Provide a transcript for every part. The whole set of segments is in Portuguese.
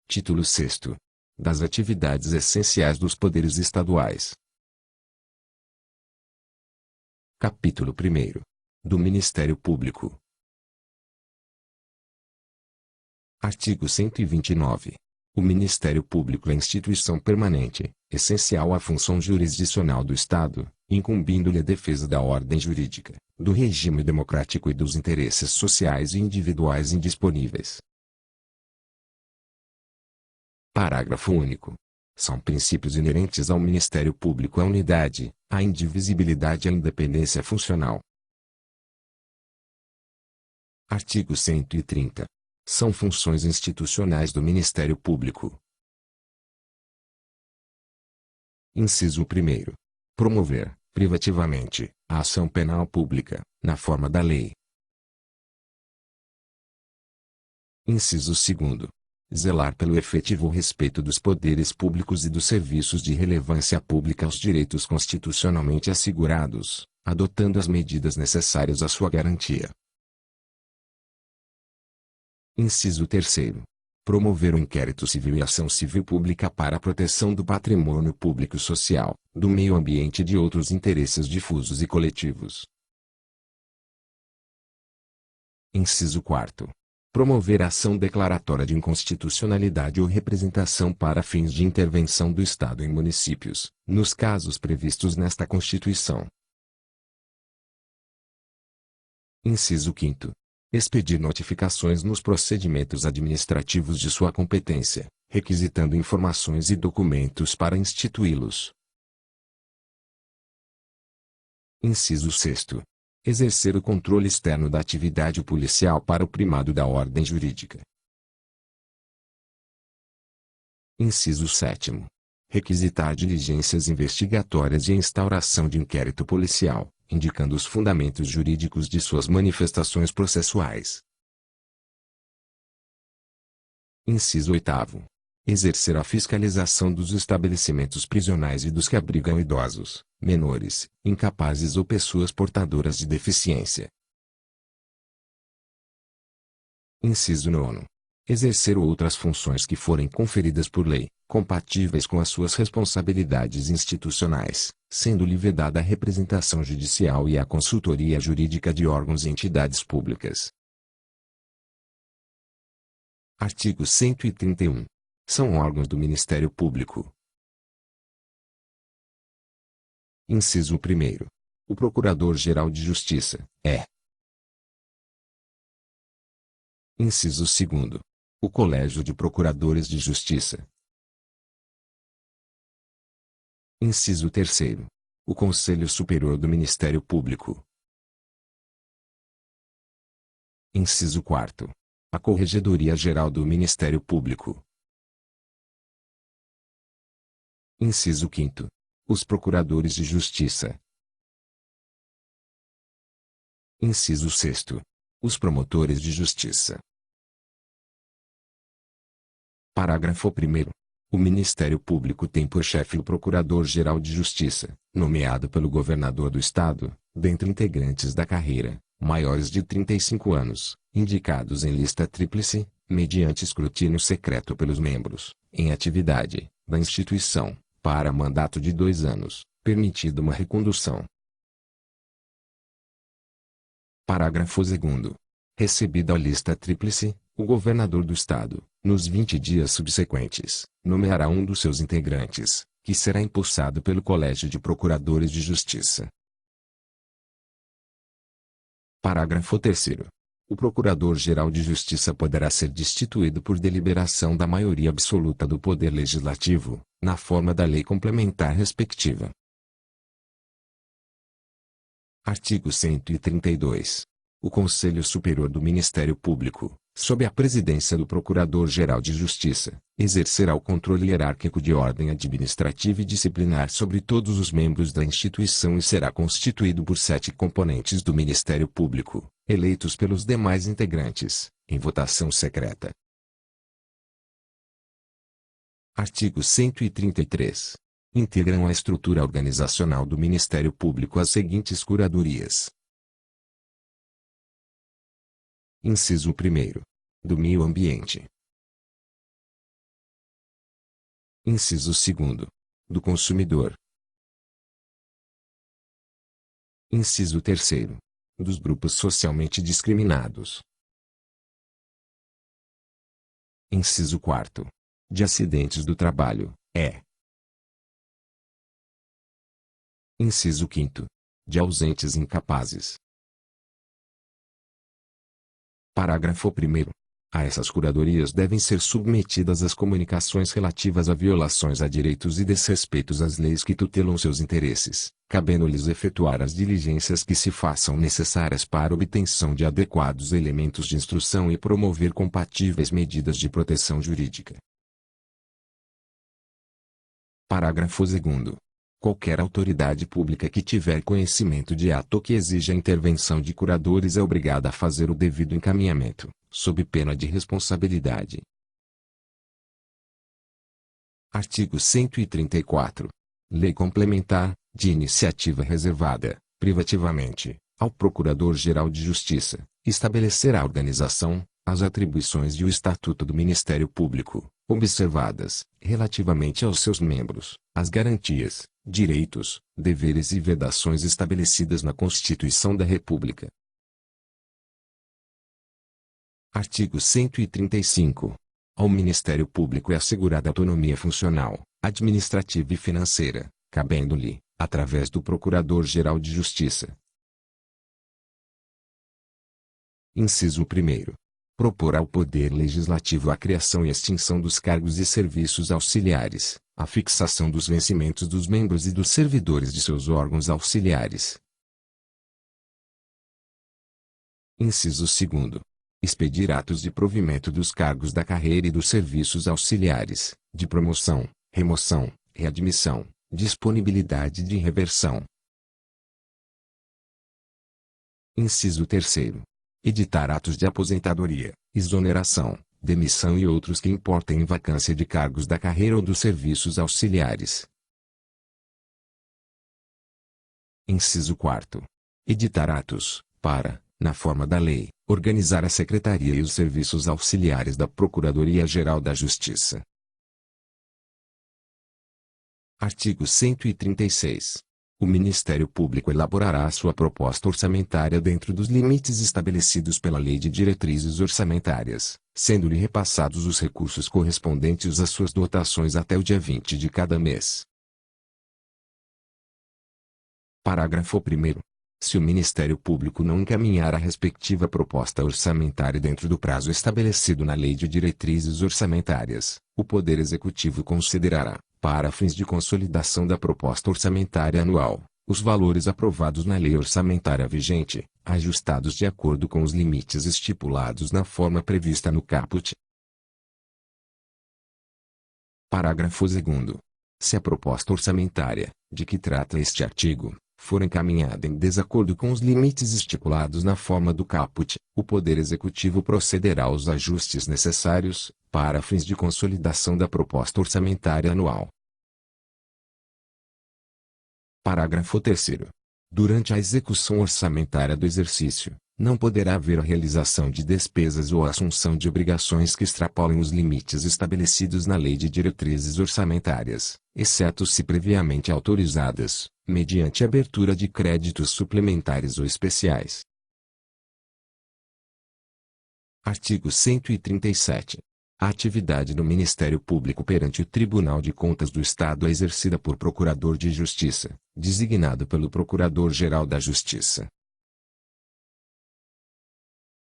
Título 6º. Das atividades essenciais dos poderes estaduais. Capítulo 1º. Do Ministério Público. Artigo 129. O Ministério Público é instituição permanente, essencial à função jurisdicional do Estado, incumbindo-lhe a defesa da ordem jurídica, do regime democrático e dos interesses sociais e individuais indisponíveis. Parágrafo único. São princípios inerentes ao Ministério Público a unidade, a indivisibilidade e a independência funcional. Artigo 130. São funções institucionais do Ministério Público. Inciso 1º. Promover, privativamente, a ação penal pública, na forma da lei. Inciso 2º. Zelar pelo efetivo respeito dos poderes públicos e dos serviços de relevância pública aos direitos constitucionalmente assegurados, adotando as medidas necessárias à sua garantia. Inciso 3º. Promover o inquérito civil e ação civil pública para a proteção do patrimônio público social, do meio ambiente e de outros interesses difusos e coletivos. Inciso 4º. Promover a ação declaratória de inconstitucionalidade ou representação para fins de intervenção do Estado em municípios, nos casos previstos nesta Constituição. Inciso 5º. Expedir notificações nos procedimentos administrativos de sua competência, requisitando informações e documentos para instituí-los. Inciso 6º. Exercer o controle externo da atividade policial para o primado da ordem jurídica. Inciso 7º. Requisitar diligências investigatórias e a instauração de inquérito policial, indicando os fundamentos jurídicos de suas manifestações processuais. Inciso 8º. Exercer a fiscalização dos estabelecimentos prisionais e dos que abrigam idosos, menores, incapazes ou pessoas portadoras de deficiência. Inciso 9º. Exercer outras funções que forem conferidas por lei, compatíveis com as suas responsabilidades institucionais, sendo-lhe vedada a representação judicial e a consultoria jurídica de órgãos e entidades públicas. Artigo 131. São órgãos do Ministério Público. Inciso 1º. O Procurador-Geral de Justiça, é. Inciso 2º. O Colégio de Procuradores de Justiça. Inciso 3º. O Conselho Superior do Ministério Público. Inciso 4º. A Corregedoria Geral do Ministério Público. Inciso 5º. Os Procuradores de Justiça. Inciso 6º. Os Promotores de Justiça. Parágrafo 1º. O Ministério Público tem por chefe o Procurador-Geral de Justiça, nomeado pelo Governador do Estado, dentre integrantes da carreira, maiores de 35 anos, indicados em lista tríplice, mediante escrutínio secreto pelos membros, em atividade, da instituição, para mandato de 2 anos, permitida uma recondução. Parágrafo 2º. Recebida a lista tríplice, o Governador do Estado, nos 20 dias subsequentes, nomeará um dos seus integrantes, que será impulsado pelo Colégio de Procuradores de Justiça. Parágrafo 3º. O Procurador-Geral de Justiça poderá ser destituído por deliberação da maioria absoluta do Poder Legislativo, na forma da lei complementar respectiva. Artigo 132. O Conselho Superior do Ministério Público, sob a presidência do Procurador-Geral de Justiça, exercerá o controle hierárquico de ordem administrativa e disciplinar sobre todos os membros da instituição e será constituído por 7 componentes do Ministério Público, eleitos pelos demais integrantes, em votação secreta. Artigo 133. Integram a estrutura organizacional do Ministério Público as seguintes curadorias. Inciso 1º. Do Meio Ambiente. Inciso 2º. Do consumidor. Inciso 3º. Dos grupos socialmente discriminados. Inciso 4º. De acidentes do trabalho, Inciso 5º. De ausentes incapazes. Parágrafo 1º. A essas curadorias devem ser submetidas as comunicações relativas a violações a direitos e desrespeitos às leis que tutelam seus interesses, cabendo-lhes efetuar as diligências que se façam necessárias para a obtenção de adequados elementos de instrução e promover compatíveis medidas de proteção jurídica. Parágrafo 2º. Qualquer autoridade pública que tiver conhecimento de ato que exija a intervenção de curadores é obrigada a fazer o devido encaminhamento, sob pena de responsabilidade. Artigo 134. Lei complementar, de iniciativa reservada, privativamente, ao Procurador-Geral de Justiça, estabelecerá a organização, as atribuições e o Estatuto do Ministério Público, observadas, relativamente aos seus membros, as garantias, direitos, deveres e vedações estabelecidas na Constituição da República. Artigo 135. Ao Ministério Público é assegurada autonomia funcional, administrativa e financeira, cabendo-lhe, através do Procurador-Geral de Justiça. Inciso 1º. Propor ao Poder Legislativo a criação e extinção dos cargos e serviços auxiliares, a fixação dos vencimentos dos membros e dos servidores de seus órgãos auxiliares. Inciso 2º. Expedir atos de provimento dos cargos da carreira e dos serviços auxiliares, de promoção, remoção, readmissão, disponibilidade de reversão. Inciso 3º. Editar atos de aposentadoria, exoneração, demissão e outros que importem em vacância de cargos da carreira ou dos serviços auxiliares. Inciso 4º. Editar atos, para, na forma da lei, organizar a Secretaria e os serviços auxiliares da Procuradoria-Geral da Justiça. Artigo 136. O Ministério Público elaborará a sua proposta orçamentária dentro dos limites estabelecidos pela Lei de Diretrizes Orçamentárias, sendo-lhe repassados os recursos correspondentes às suas dotações até o dia 20 de cada mês. Parágrafo 1º. Se o Ministério Público não encaminhar a respectiva proposta orçamentária dentro do prazo estabelecido na Lei de Diretrizes Orçamentárias, o Poder Executivo considerará, para fins de consolidação da proposta orçamentária anual, os valores aprovados na lei orçamentária vigente, ajustados de acordo com os limites estipulados na forma prevista no caput. Parágrafo 2º. Se a proposta orçamentária, de que trata este artigo, for encaminhada em desacordo com os limites estipulados na forma do caput, o Poder Executivo procederá aos ajustes necessários, para fins de consolidação da proposta orçamentária anual. Parágrafo 3º. Durante a execução orçamentária do exercício, não poderá haver a realização de despesas ou a assunção de obrigações que extrapolem os limites estabelecidos na Lei de Diretrizes Orçamentárias, exceto se previamente autorizadas, mediante abertura de créditos suplementares ou especiais. Artigo 137. A atividade do Ministério Público perante o Tribunal de Contas do Estado é exercida por Procurador de Justiça, designado pelo Procurador-Geral da Justiça.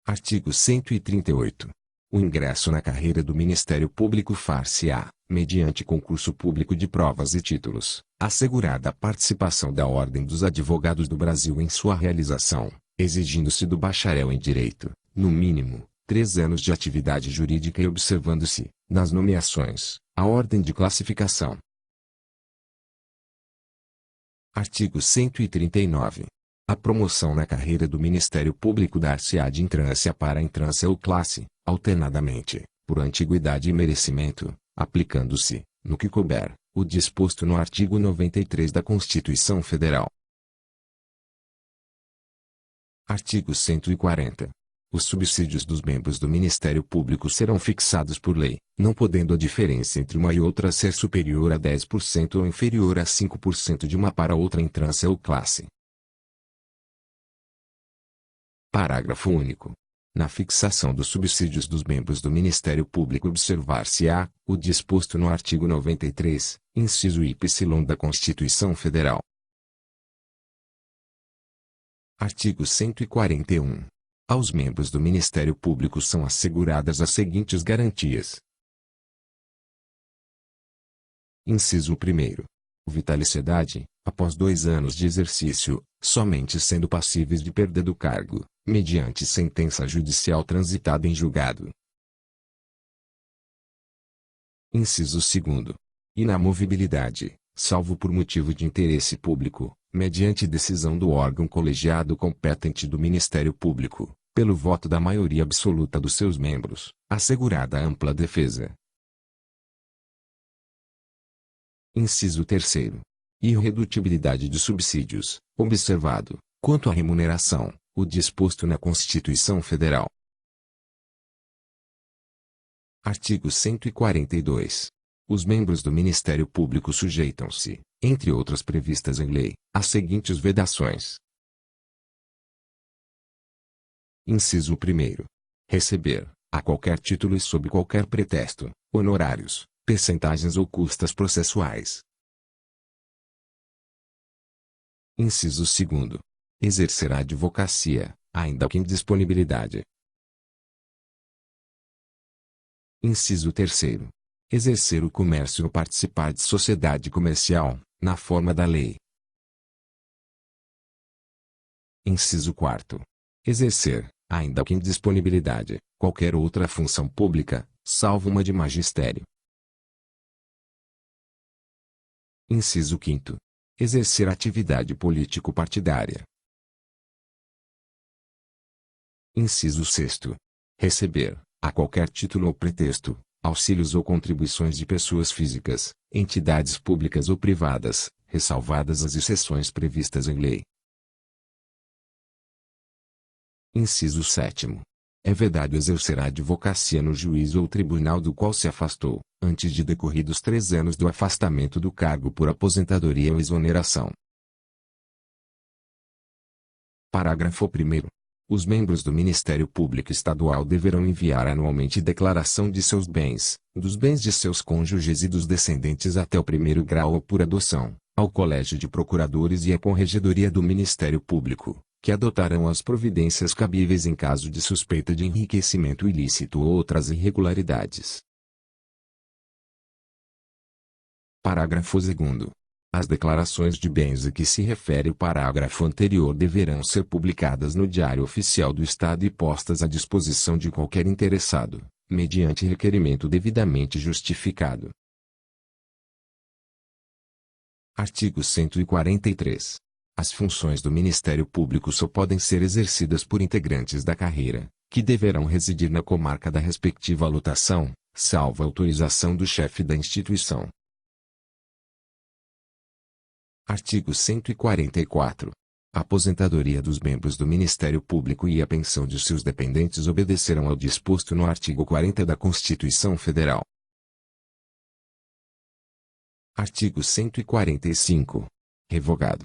Artigo 138. O ingresso na carreira do Ministério Público far-se-á, mediante concurso público de provas e títulos, assegurada a participação da Ordem dos Advogados do Brasil em sua realização, exigindo-se do bacharel em Direito, no mínimo, 3 anos de atividade jurídica e observando-se, nas nomeações, a ordem de classificação. Artigo 139. A promoção na carreira do Ministério Público dar-se-á de entrância para entrância ou classe, alternadamente, por antiguidade e merecimento, aplicando-se, no que couber, o disposto no artigo 93 da Constituição Federal. Artigo 140. Os subsídios dos membros do Ministério Público serão fixados por lei, não podendo a diferença entre uma e outra ser superior a 10% ou inferior a 5% de uma para outra entrância ou classe. Parágrafo único. Na fixação dos subsídios dos membros do Ministério Público observar-se-á o disposto no artigo 93, inciso Y da Constituição Federal. Artigo 141. Aos membros do Ministério Público são asseguradas as seguintes garantias. Inciso 1º. Vitaliciedade, após 2 anos de exercício, somente sendo passíveis de perda do cargo, mediante sentença judicial transitada em julgado. Inciso 2º. Inamovibilidade, salvo por motivo de interesse público, mediante decisão do órgão colegiado competente do Ministério Público, pelo voto da maioria absoluta dos seus membros, assegurada ampla defesa. Inciso 3º. Irredutibilidade de subsídios, observado, quanto à remuneração, o disposto na Constituição Federal. Artigo 142. Os membros do Ministério Público sujeitam-se, entre outras previstas em lei, às seguintes vedações. Inciso 1º. Receber, a qualquer título e sob qualquer pretexto, honorários, percentagens ou custas processuais. Inciso 2º. Exercer a advocacia, ainda que em disponibilidade. Inciso 3º. Exercer o comércio ou participar de sociedade comercial, na forma da lei. Inciso 4º. Exercer, ainda que em disponibilidade, qualquer outra função pública, salvo uma de magistério. Inciso 5º. Exercer atividade político-partidária. Inciso 6º. Receber, a qualquer título ou pretexto, auxílios ou contribuições de pessoas físicas, entidades públicas ou privadas, ressalvadas as exceções previstas em lei. Inciso 7º. É vedado exercer a advocacia no juízo ou tribunal do qual se afastou, antes de decorridos 3 anos do afastamento do cargo por aposentadoria ou exoneração. Parágrafo 1º. Os membros do Ministério Público Estadual deverão enviar anualmente declaração de seus bens, dos bens de seus cônjuges e dos descendentes até o 1º grau ou por adoção, ao Colégio de Procuradores e à Corregedoria do Ministério Público, que adotarão as providências cabíveis em caso de suspeita de enriquecimento ilícito ou outras irregularidades. Parágrafo 2º. As declarações de bens a que se refere o parágrafo anterior deverão ser publicadas no Diário Oficial do Estado e postas à disposição de qualquer interessado, mediante requerimento devidamente justificado. Artigo 143. As funções do Ministério Público só podem ser exercidas por integrantes da carreira, que deverão residir na comarca da respectiva lotação, salvo autorização do chefe da instituição. Artigo 144. A aposentadoria dos membros do Ministério Público e a pensão de seus dependentes obedecerão ao disposto no artigo 40 da Constituição Federal. Artigo 145. Revogado,